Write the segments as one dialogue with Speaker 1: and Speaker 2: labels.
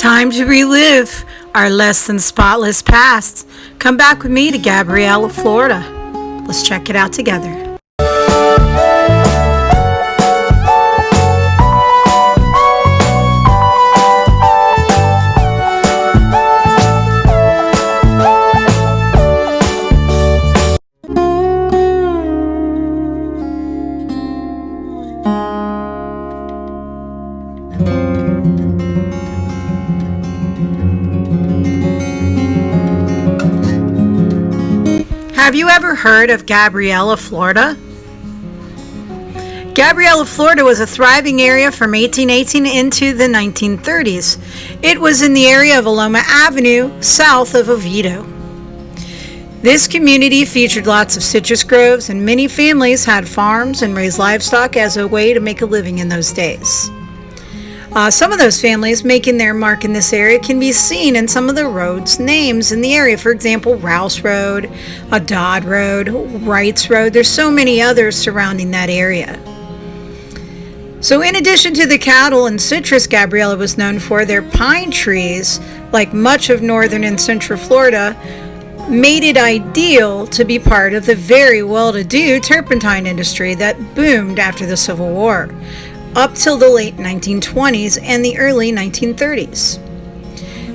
Speaker 1: Time to relive our less than spotless past. Come back with me to Gabriella, Florida. Let's check it out together. Have you ever heard of Gabriella, Florida? Gabriella, Florida was a thriving area from 1818 into the 1930s. It was in the area of Locallovenow, south of Oviedo. This community featured lots of citrus groves, and many families had farms and raised livestock as a way to make a living in those days. Some of those families making their mark in this area can be seen in some of the roads' names in the area. For example, Rouse Road, Dodd Road, Wrights Road. There's so many others surrounding that area. So in addition to the cattle and citrus, Gabriella was known for their pine trees, like much of northern and central Florida, made it ideal to be part of the very well-to-do turpentine industry that boomed after the Civil War, up till the late 1920s and the early 1930s.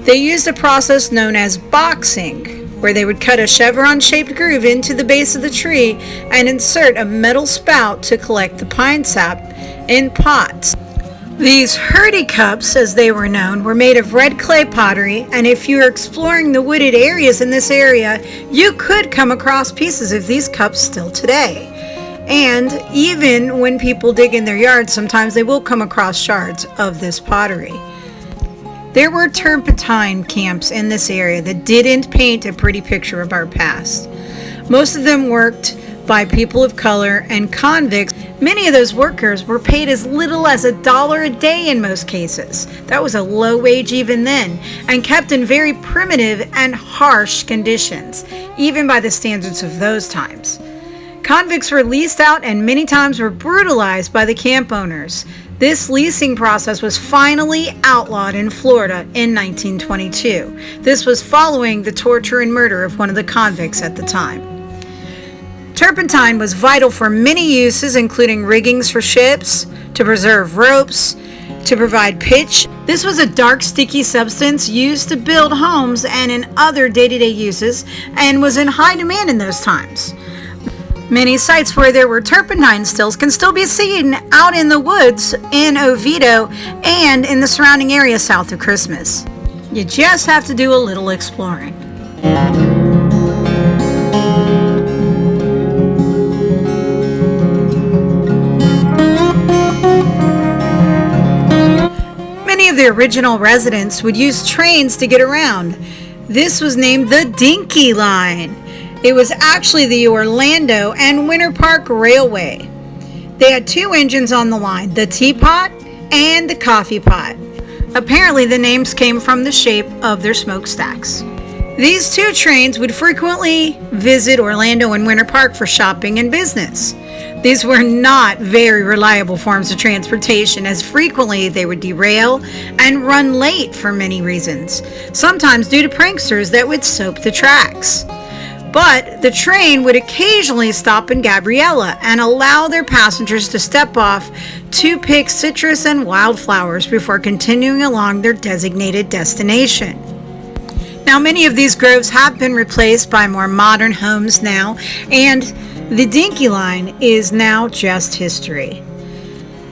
Speaker 1: They used a process known as boxing, where they would cut a chevron-shaped groove into the base of the tree and insert a metal spout to collect the pine sap in pots. These hurdy cups, as they were known, were made of red clay pottery, and if you were exploring the wooded areas in this area, you could come across pieces of these cups still today. And even when people dig in their yards, sometimes they will come across shards of this pottery. There were turpentine camps in this area that didn't paint a pretty picture of our past. Most of them worked by people of color and convicts. Many of those workers were paid as little as $1 a day in most cases. That was a low wage even then, and kept in very primitive and harsh conditions, even by the standards of those times. Convicts were leased out and many times were brutalized by the camp owners. This leasing process was finally outlawed in Florida in 1922. This was following the torture and murder of one of the convicts at the time. Turpentine was vital for many uses, including riggings for ships, to preserve ropes, to provide pitch. This was a dark, sticky substance used to build homes and in other day-to-day uses, and was in high demand in those times. Many sites where there were turpentine stills can still be seen out in the woods in Oviedo and in the surrounding area south of Christmas. You just have to do a little exploring. Many of the original residents would use trains to get around. This was named the Dinky Line. It was actually the Orlando and Winter Park Railway. They had two engines on the line, the teapot and the coffee pot. Apparently the names came from the shape of their smokestacks. These two trains would frequently visit Orlando and Winter Park for shopping and business. These were not very reliable forms of transportation, as frequently they would derail and run late for many reasons, sometimes due to pranksters that would soap the tracks. But the train would occasionally stop in Gabriella and allow their passengers to step off to pick citrus and wildflowers before continuing along their designated destination. Now, many of these groves have been replaced by more modern homes now, and the Dinky Line is now just history.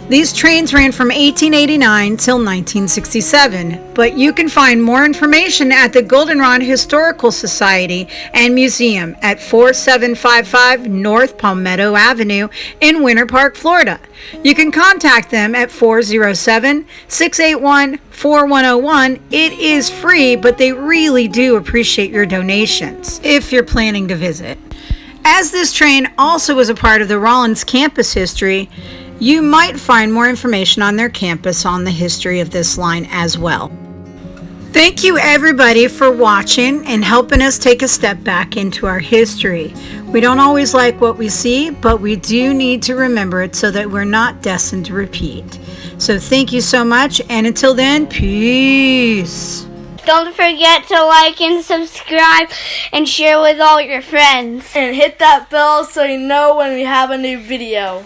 Speaker 1: These trains ran from 1889 till 1967, but you can find more information at the Goldenrod Historical Society and Museum at 4755 North Palmetto Avenue in Winter Park, Florida. You can contact them at 407-681-4101. It is free, but they really do appreciate your donations if you're planning to visit. As this train also was a part of the Rollins campus history, you might find more information on their campus on the history of this line as well. Thank you everybody for watching and helping us take a step back into our history. We don't always like what we see, but we do need to remember it so that we're not destined to repeat. So thank you so much, and until then, peace.
Speaker 2: Don't forget to like and subscribe and share with all your friends.
Speaker 3: And hit that bell so you know when we have a new video.